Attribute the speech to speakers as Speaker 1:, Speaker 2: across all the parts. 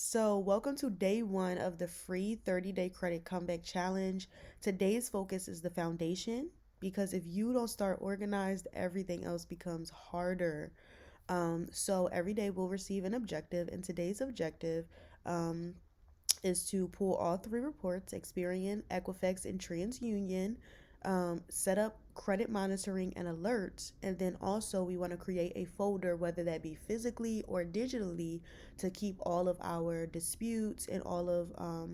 Speaker 1: So, welcome to day one of the free 30-day credit comeback challenge. Today's focus is the foundation because if you don't start organized, everything else becomes harder. So, every day we'll receive an objective, and today's objective um, is to pull all three reports: Experian, Equifax, and TransUnion, set up credit monitoring and alerts, and then also we want to create a folder, whether that be physically or digitally, to keep all of our disputes and all of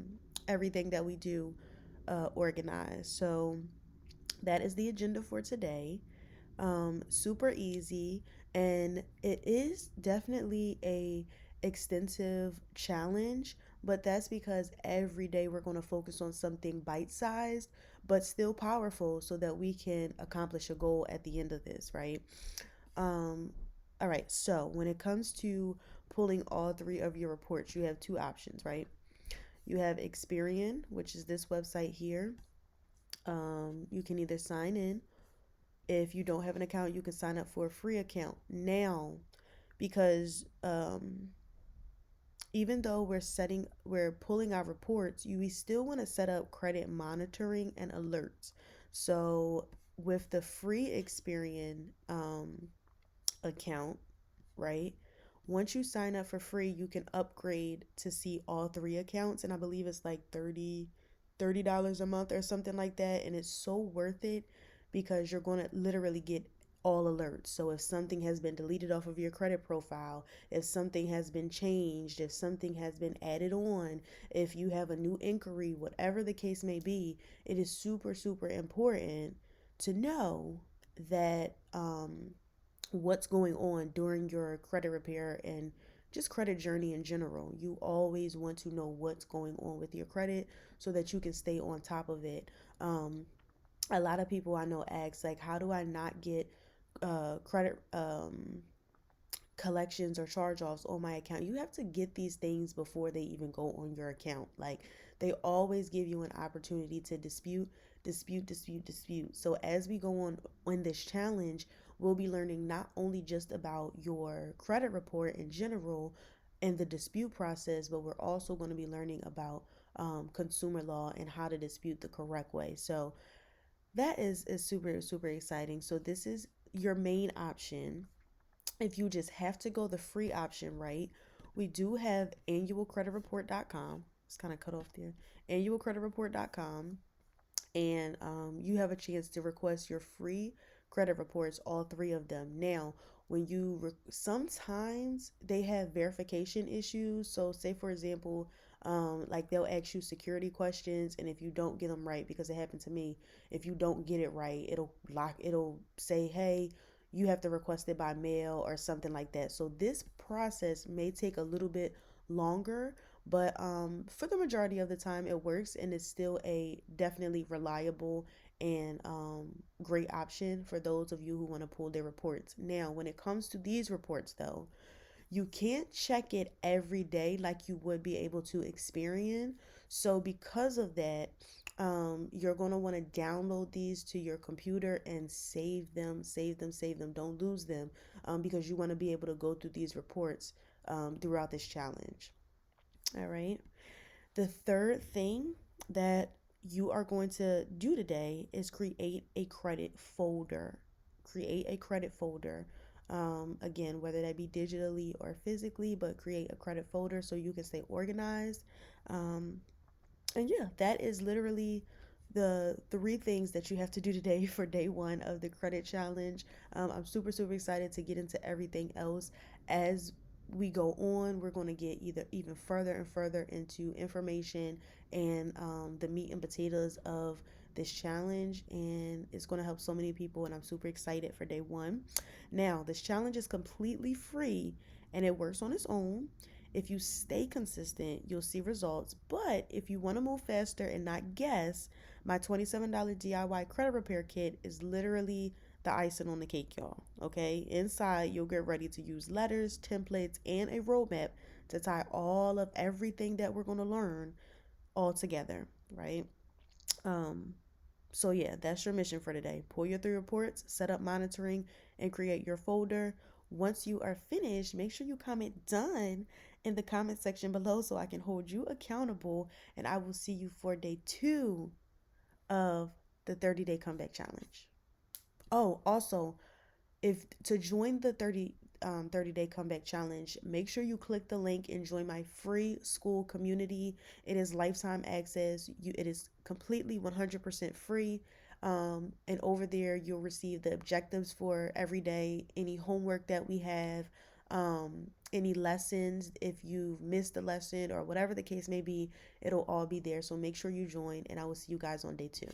Speaker 1: everything that we do organized. So that is the agenda for today. Super easy, and it is definitely a extensive challenge, but that's because every day we're going to focus on something bite-sized but still powerful so that we can accomplish a goal at the end of this, right? um all right, so when it comes to pulling all three of your reports, you have two options, right? You have Experian, which is this website here. You can either sign in. If you don't have an account, you can sign up for a free account now, because even though we're pulling our reports, we still want to set up credit monitoring and alerts. So with the free Experian account, right? Once you sign up for free, you can upgrade to see all three accounts, and I believe it's like $30 a month or something like that, and it's so worth it because you're going to literally get all alerts. So if something has been deleted off of your credit profile, if something has been changed, if something has been added on, if you have a new inquiry, whatever the case may be, it is super super important to know that what's going on during your credit repair and just credit journey in general. You always want to know what's going on with your credit so that you can stay on top of it. Um, a lot of people I know ask, like, how do I not get credit collections or charge offs on my account? You have to get these things before they even go on your account. Like, they always give you an opportunity to dispute. So as we go on this challenge, we'll be learning not only just about your credit report in general and the dispute process, but we're also going to be learning about consumer law and how to dispute the correct way. So that is super super exciting. So this is your main option. If you just have to go the free option, right? We do have annualcreditreport.com. It's kind of cut off there. Annualcreditreport.com. And you have a chance to request your free credit reports, all three of them. Now, sometimes they have verification issues. So, say for example, like they'll ask you security questions, and if you don't get them right, because it happened to me, if you don't get it right, it'll say, hey, you have to request it by mail or something like that. So this process may take a little bit longer, but for the majority of the time it works, and it's still a definitely reliable and great option for those of you who want to pull their reports. Now, when it comes to these reports, though, you can't check it every day like you would be able to Experian. So because of that, you're going to want to download these to your computer and save them. Don't lose them, because you want to be able to go through these reports throughout this challenge. All right. The third thing that you are going to do today is create a credit folder. Create a credit folder. Again, whether that be digitally or physically, but create a credit folder so you can stay organized. Um, and yeah, that is literally the three things that you have to do today for day one of the credit challenge. I'm super, super excited to get into everything else as we go on. We're going to get either even further and further into information and the meat and potatoes of this challenge, and it's going to help so many people, and I'm super excited for day one. Now, this challenge is completely free and it works on its own. If you stay consistent, you'll see results. But if you want to move faster and not guess, my $27 DIY credit repair kit is literally the icing on the cake, y'all. Okay? Inside, you'll get ready to use letters, templates, and a roadmap to tie all of everything that we're going to learn all together, right? Um, so yeah, that's your mission for today. Pull your three reports, set up monitoring, and create your folder. Once you are finished, make sure you comment done in the comment section below so I can hold you accountable. And I will see you for day 2 of the 30-day comeback challenge. Oh, also, if to join the 30-day comeback challenge, make sure you click the link and join my free Skool community. It is lifetime access. It is completely 100% free. And over there, you'll receive the objectives for every day, any homework that we have, any lessons. If you've missed a lesson or whatever the case may be, it'll all be there. So make sure you join, and I will see you guys on day 2.